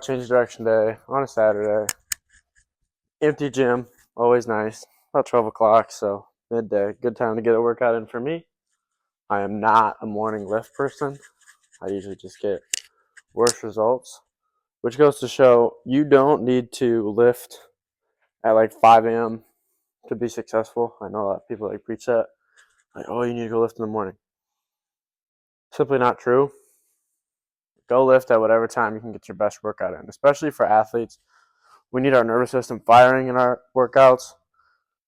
Change direction day on a Saturday. Empty gym, always nice. About 12 o'clock, so midday. Good time to get a workout in for me. I am not a morning lift person. I usually just get worse results, which goes to show you don't need to lift at like 5 a.m. to be successful. I know a lot of people like preach that. Like, oh, you need to go lift in the morning. Simply not true. Go lift at whatever time you can get your best workout in, especially for athletes. We need our nervous system firing in our workouts.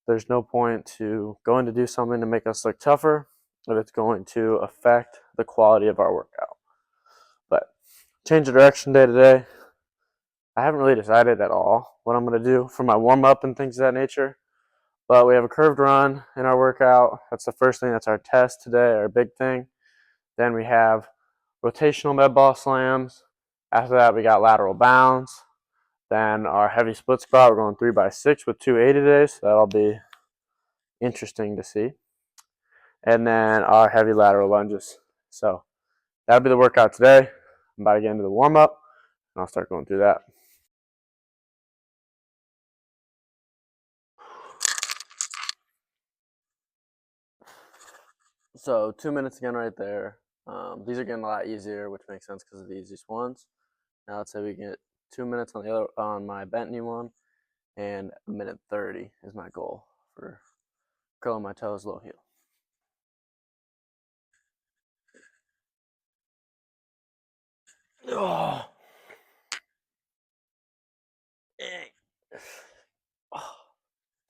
There's no point to going to do something to make us look tougher if it's going to affect the quality of our workout. But change of direction day to day. I haven't really decided at all what I'm going to do for my warm-up and things of that nature. But we have a curved run in our workout. That's the first thing. That's our test today, our big thing. Then we have rotational med ball slams. After that, we got lateral bounds. Then our heavy split squat, we're going 3x6 with 280 today, so that'll be interesting to see. And then our heavy lateral lunges. So that'll be the workout today. I'm about to get into the warm-up, and I'll start going through that. So 2 minutes again right there. These are getting a lot easier, which makes sense because of the easiest ones. Now let's say we get 2 minutes on my bent knee one, and 1:30 is my goal for curling my toes, low heel. Oh.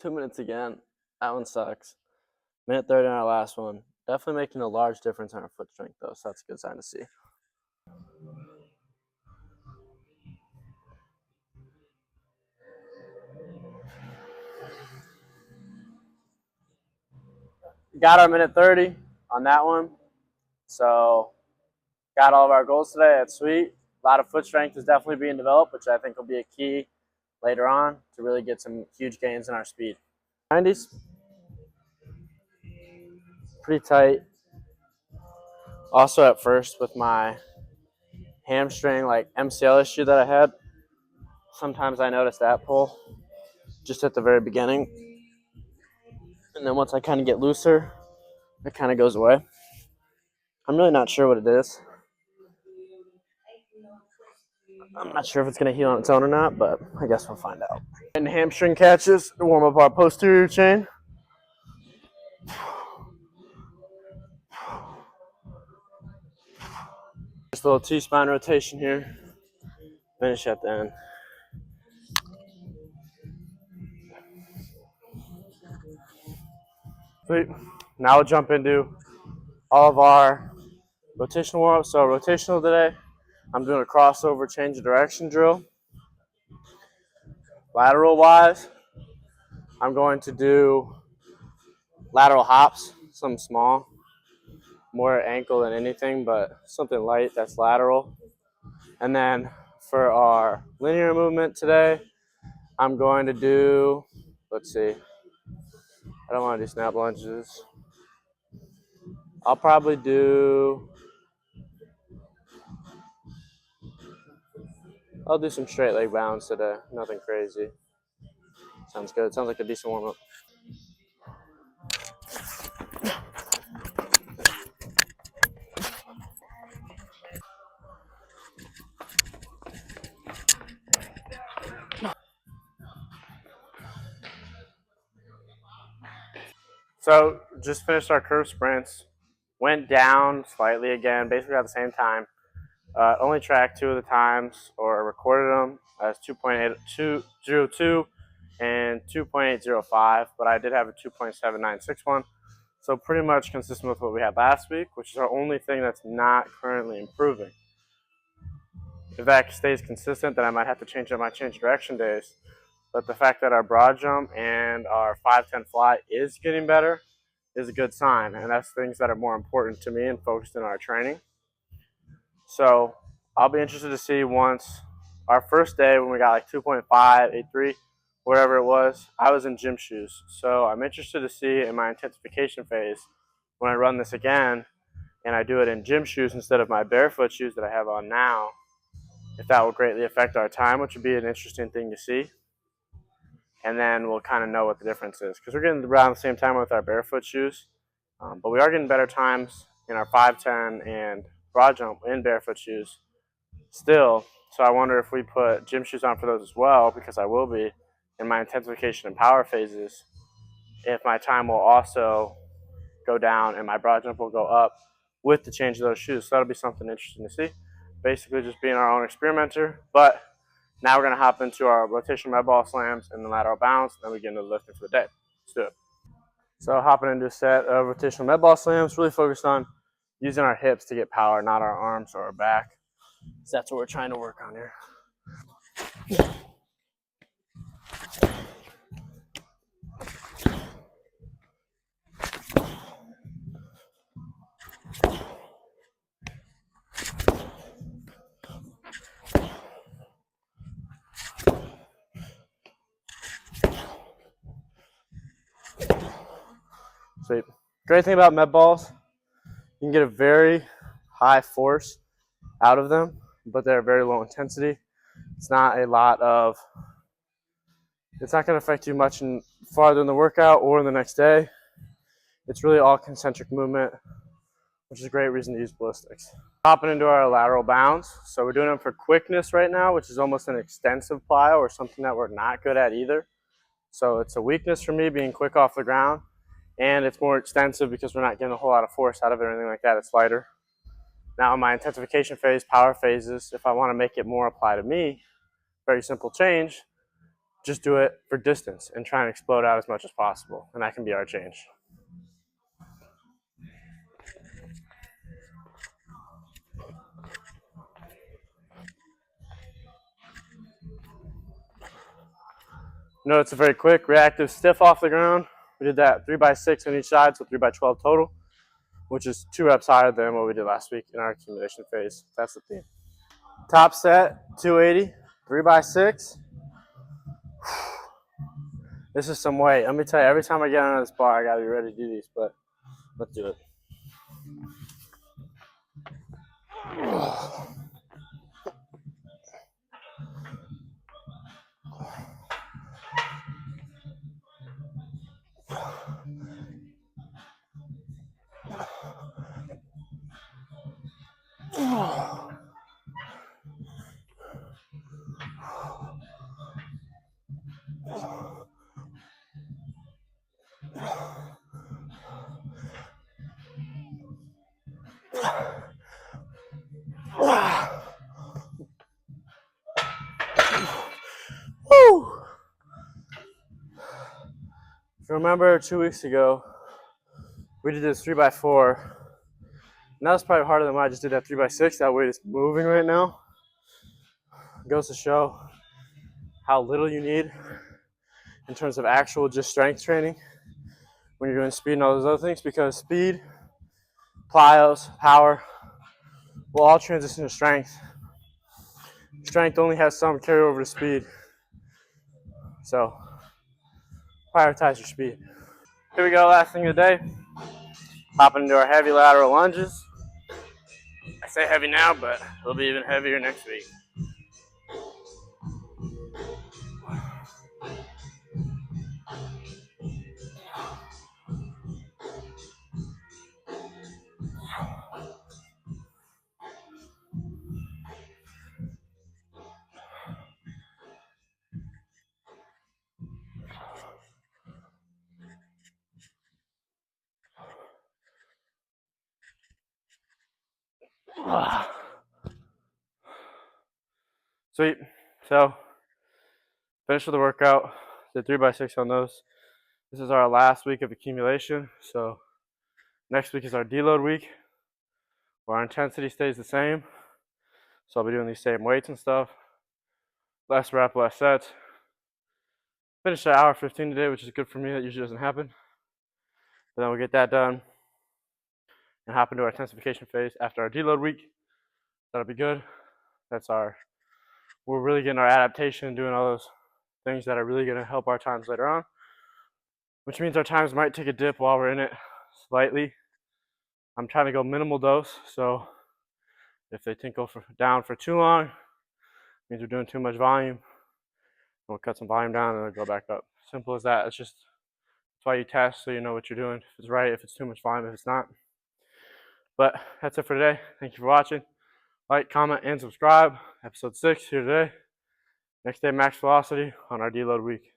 2 minutes again. That one sucks. 1:30 on our last one. Definitely making a large difference in our foot strength though, so that's a good sign to see. Got our 1:30 on that one. So got all of our goals today. That's sweet. A lot of foot strength is definitely being developed, which I think will be a key later on to really get some huge gains in our speed. 90s. Pretty tight. Also at first with my hamstring like MCL issue that I had, sometimes I notice that pull just at the very beginning. And then once I kind of get looser, it kind of goes away. I'm really not sure what it is. I'm not sure if it's going to heal on its own or not, but I guess we'll find out. And hamstring catches to warm up our posterior chain. Just a little T-spine rotation here. Finish at the end. Sweet. Now we'll jump into all of our rotational warm-up. So rotational today, I'm doing a crossover change of direction drill. Lateral wise, I'm going to do lateral hops, something small, more ankle than anything, but something light that's lateral. And then for our linear movement today, I'm going to do, let's see, I don't want to do snap lunges. I'll probably do, I'll do some straight leg bounds today, nothing crazy. Sounds good, sounds like a decent warm-up. So just finished our curve sprints, went down slightly again, basically at the same time. Only tracked 2 of the times or recorded them as 2.802 and 2.805, but I did have a 2.796 one. So pretty much consistent with what we had last week, which is our only thing that's not currently improving. If that stays consistent, then I might have to change up my change direction days. But the fact that our broad jump and our 510 fly is getting better is a good sign, and that's things that are more important to me and focused in our training. So I'll be interested to see once our first day when we got like 2.583, whatever it was, I was in gym shoes. So I'm interested to see in my intensification phase when I run this again and I do it in gym shoes instead of my barefoot shoes that I have on now, if that will greatly affect our time, which would be an interesting thing to see. And then we'll kind of know what the difference is, because we're getting around the same time with our barefoot shoes, but we are getting better times in our 510 and broad jump in barefoot shoes still. So I wonder if we put gym shoes on for those as well, because I will be in my intensification and power phases, if my time will also go down and my broad jump will go up with the change of those shoes. So that'll be something interesting to see. Basically just being our own experimenter. But now we're going to hop into our rotational med ball slams and the lateral bounce, then we get into lifting for the day. Let's do it. So hopping into a set of rotational med ball slams, really focused on using our hips to get power, not our arms or our back. So that's what we're trying to work on here. Sweet. Great thing about med balls, you can get a very high force out of them, but they're very low intensity. It's not going to affect you much farther in the workout or in the next day. It's really all concentric movement, which is a great reason to use ballistics. Hopping into our lateral bounds. So we're doing them for quickness right now, which is almost an extensive plyo or something that we're not good at either. So it's a weakness for me being quick off the ground, and it's more extensive because we're not getting a whole lot of force out of it or anything like that. It's lighter. Now in my intensification phase, power phases, if I want to make it more apply to me, very simple change, just do it for distance and try and explode out as much as possible, and that can be our change. Notice a very quick, reactive stiff off the ground. We did that 3x6 on each side, so 3x12 total, which is 2 reps higher than what we did last week in our accumulation phase. That's the theme. Top set, 280, 3x6. This is some weight. Let me tell you, every time I get on this bar, I gotta be ready to do these, but let's do it. Woo! If you remember 2 weeks ago, we did this 3x4. Now it's probably harder than when I just did that 3x6. That weight is moving right now. It goes to show how little you need in terms of actual just strength training when you're doing speed and all those other things, because speed, plyos, power will all transition to strength. Strength only has some carryover to speed. So prioritize your speed. Here we go, last thing of the day. Hopping into our heavy lateral lunges. I say heavy now, but it'll be even heavier next week. Sweet. So finished with the workout. Did 3x6 on those. This is our last week of accumulation. So next week is our deload week, where our intensity stays the same. So I'll be doing these same weights and stuff. Less rep, less sets. Finished at hour 15 today, which is good for me. That usually doesn't happen. But then we'll get that done and hop into our intensification phase after our deload week. That'll be good. We're really getting our adaptation, doing all those things that are really going to help our times later on, which means our times might take a dip while we're in it slightly. I'm trying to go minimal dose, so if they tinkle down for too long, Means we're doing too much volume. We'll cut some volume down and then go back up. Simple as that. That's why you test, so you know what you're doing. If it's right, if it's too much volume, if it's not. But that's it for today. Thank you for watching. Like, comment, and subscribe. Episode 6 here today. Next day, max velocity on our deload week.